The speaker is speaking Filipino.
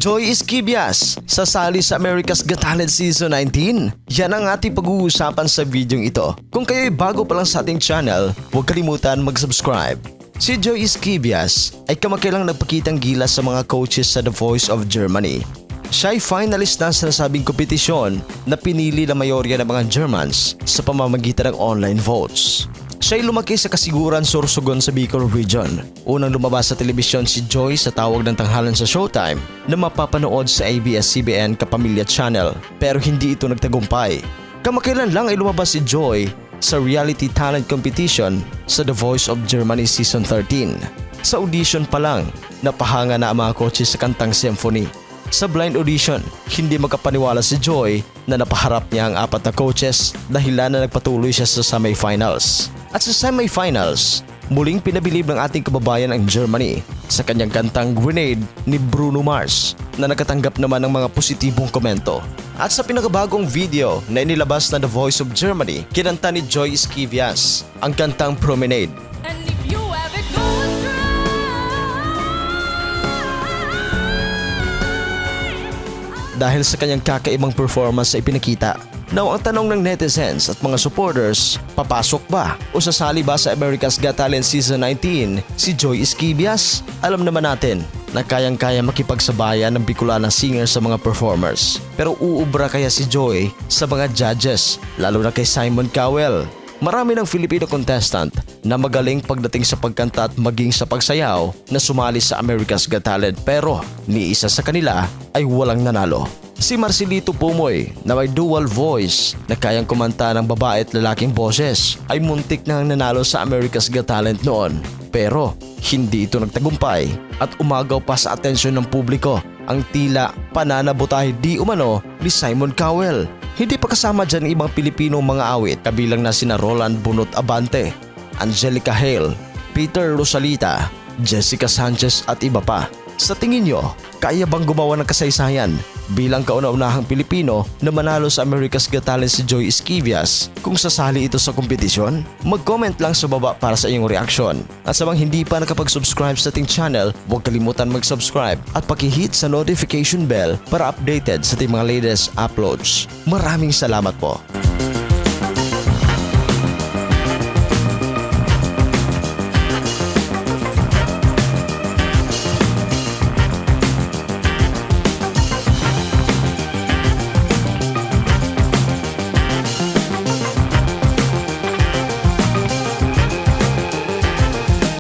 Joy Esquivias sasali sa America's Got Talent Season 19? Yan ang ating pag-uusapan sa videong ito. Kung kayo'y bago pa lang sa ating channel, huwag kalimutan mag-subscribe. Si Joy Esquivias ay kamakailang nagpakitang gilas sa mga coaches sa The Voice of Germany. Siya ay finalist ng sinasabing kompetisyon na pinili ng mayorya ng mga Germans sa pamamagitan ng online votes. Siya ay lumaki sa Kasiguran, Sorsogon sa Bicol Region. Unang lumabas sa telebisyon si Joy sa tawag ng tanghalan sa Showtime na mapapanood sa ABS-CBN Kapamilya Channel, pero hindi ito nagtagumpay. Kamakailan lang ay lumabas si Joy sa reality talent competition sa The Voice of Germany Season 13. Sa audition pa lang, napahanga na ang mga coaches sa kantang symphony. Sa blind audition, hindi magkapaniwala si Joy na napaharap niya ang apat na coaches dahilan na nagpatuloy siya sa semifinals. At sa semifinals, muling pinabilib ng ating kababayan ang Germany sa kanyang kantang Grenade ni Bruno Mars na nakatanggap naman ng mga positibong komento. At sa pinakabagong video na inilabas na The Voice of Germany, kinanta ni Joy Esquivias ang kantang Promenade. Dahil sa kanyang kakaibang performance sa ipinakita. Now ang tanong ng netizens at mga supporters, papasok ba o sasali ba sa America's Got Talent Season 19 si Joy Esquivias? Alam naman natin na kayang-kaya makipagsabayan ng Bicolana singer sa mga performers. Pero uubra kaya si Joy sa mga judges, lalo na kay Simon Cowell? Marami ng Filipino contestant na magaling pagdating sa pagkanta at maging sa pagsayaw na sumali sa America's Got Talent, pero ni isa sa kanila ay walang nanalo. Si Marcelito Pumoy na may dual voice na kayang kumanta ng babae at lalaking boses ay muntik na nanalo sa America's Got Talent noon, pero hindi ito nagtagumpay at umagaw pa sa atensyon ng publiko ang tila pananabutahe di umano ni Simon Cowell. Hindi pa kasama dyan ibang Pilipinong mga awit kabilang na sina Roland Bunot Abante, Angelica Hale, Peter Rosalita, Jessica Sanchez at iba pa. Sa tingin nyo, kaya bang gumawa ng kasaysayan bilang kauna-unahang Pilipino na manalo sa America's Got Talent si Joy Esquivias kung sasali ito sa kompetisyon? Mag-comment lang sa baba para sa iyong reaksyon. At sa mga hindi pa nakapag-subscribe sa ating channel, huwag kalimutan mag-subscribe at pakihit sa notification bell para updated sa ating mga latest uploads. Maraming salamat po!